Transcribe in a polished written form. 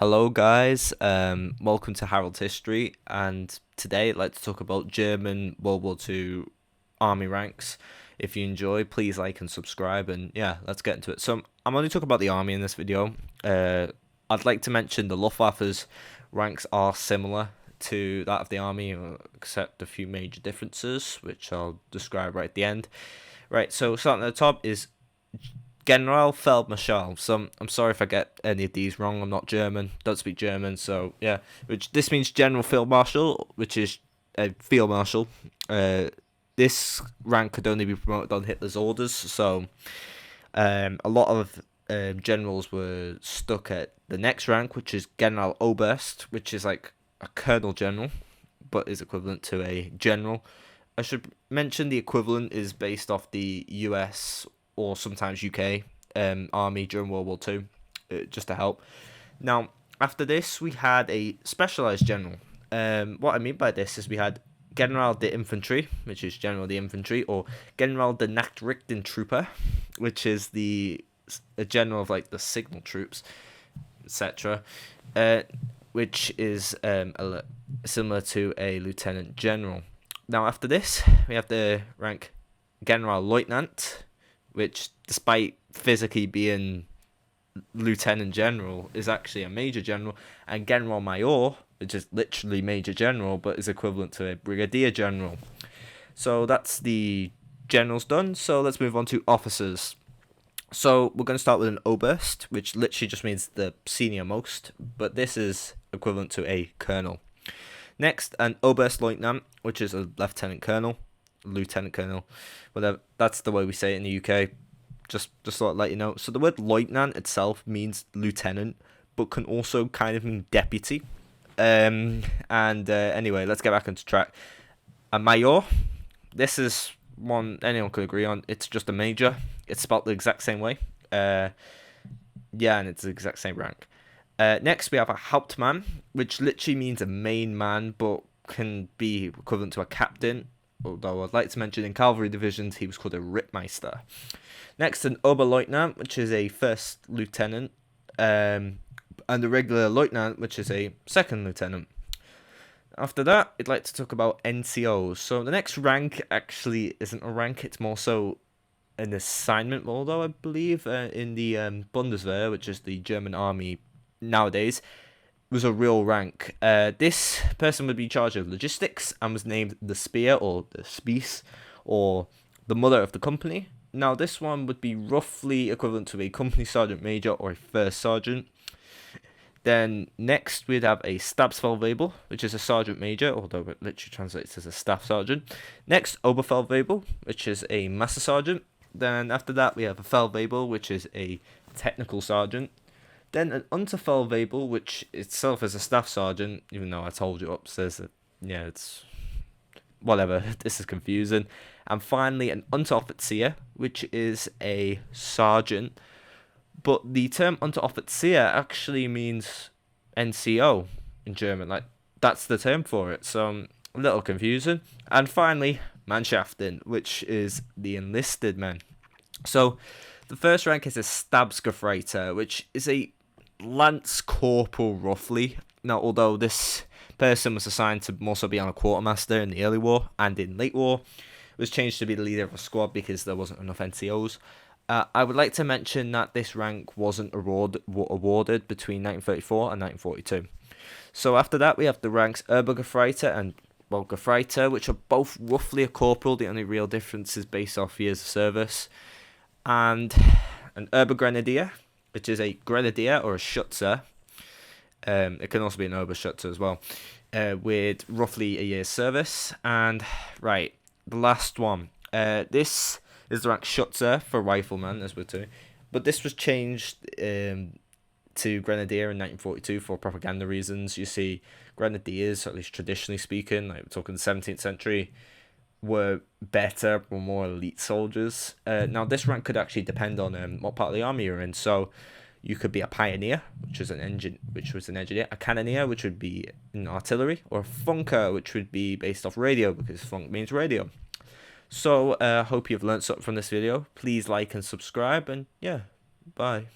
Hello guys, welcome to Harold's History, and today I'd like to talk about German World War II Army ranks. If you enjoy, please like and subscribe, and yeah, let's get into it. So I'm only talking about the army in this video. I'd like to mention the Luftwaffe's ranks are similar to that of the army, except a few major differences, which I'll describe right at the end. Right, so starting at the top is Generalfeldmarschall. So I'm sorry if I get any of these wrong. I'm not German, don't speak German. So yeah, which this means General Field Marshal, which is a field marshal. This rank could only be promoted on Hitler's orders. So a lot of generals were stuck at the next rank, which is General Oberst, which is like a colonel general, but is equivalent to a general. I should mention the equivalent is based off the US or sometimes UK army during World War II, just to help. Now, after this, we had a specialized general. What I mean by this is we had General de Infantry, which is General the Infantry, or General de Nachtrichtentruppe, which is a general of like the signal troops, etc., which is similar to a lieutenant general. Now, after this, we have the rank Generalleutnant, which, despite physically being lieutenant general, is actually a major general, and Generalmajor, which is literally major general, but is equivalent to a brigadier general. So that's the generals done. So let's move on to officers. So we're going to start with an Oberst, which literally just means the senior most, but this is equivalent to a colonel. Next, an Oberstleutnant, which is a lieutenant colonel, whatever. That's the way we say it in the UK. Just to let you know. So the word lieutenant itself means lieutenant, but can also kind of mean deputy. Anyway, let's get back into track. A major. This is one anyone could agree on. It's just a major. It's spelled the exact same way. And it's the exact same rank. Next, we have a Hauptmann, which literally means a main man, but can be equivalent to a captain. Although I'd like to mention in cavalry divisions, he was called a Rittmeister. Next, an Oberleutnant, which is a first lieutenant, and a regular lieutenant, which is a second lieutenant. After that, I'd like to talk about NCOs. So the next rank actually isn't a rank, it's more so an assignment, although I believe in the Bundeswehr, which is the German army nowadays, was a real rank. This person would be in charge of logistics and was named the Spear or the Spies or the mother of the company. Now this one would be roughly equivalent to a company sergeant major or a first sergeant. Then next we'd have a Stabsfeldwebel, which is a sergeant major, although it literally translates as a staff sergeant. Next, Oberfeldwebel, which is a master sergeant. Then after that we have a Feldwebel, which is a technical sergeant. Then an Unterfeldwebel, which itself is a staff sergeant, even though I told you upstairs that, yeah, it's whatever, this is confusing. And finally, an Unteroffizier, which is a sergeant. But the term Unteroffizier actually means NCO in German. Like, that's the term for it. So, a little confusing. And finally, Mannschaften, which is the enlisted men. So, the first rank is a Stabsgefreiter, which is a lance corporal roughly. Now, although this person was assigned to more so be on a quartermaster in the early war and in late war, was changed to be the leader of a squad because there wasn't enough NCOs. I would like to mention that this rank wasn't awarded between 1934 and 1942. So after that, we have the ranks Obergefreiter and Gefreiter, which are both roughly a corporal. The only real difference is based off years of service. And an Obergrenadier, which is a grenadier or a Schütze. It can also be an Oberschütze as well, with roughly a year's service. And right, the last one. This is the rank Schütze for rifleman, as we're doing. But this was changed to grenadier in 1942 for propaganda reasons. You see, grenadiers, at least traditionally speaking, like we're talking the 17th century, were better, were more elite soldiers. Now, this rank could actually depend on what part of the army you're in. So, you could be a pioneer, which was an engineer, a cannoneer, which would be in artillery, or a funker, which would be based off radio, because funk means radio. So, hope you've learned something from this video. Please like and subscribe, and yeah, bye.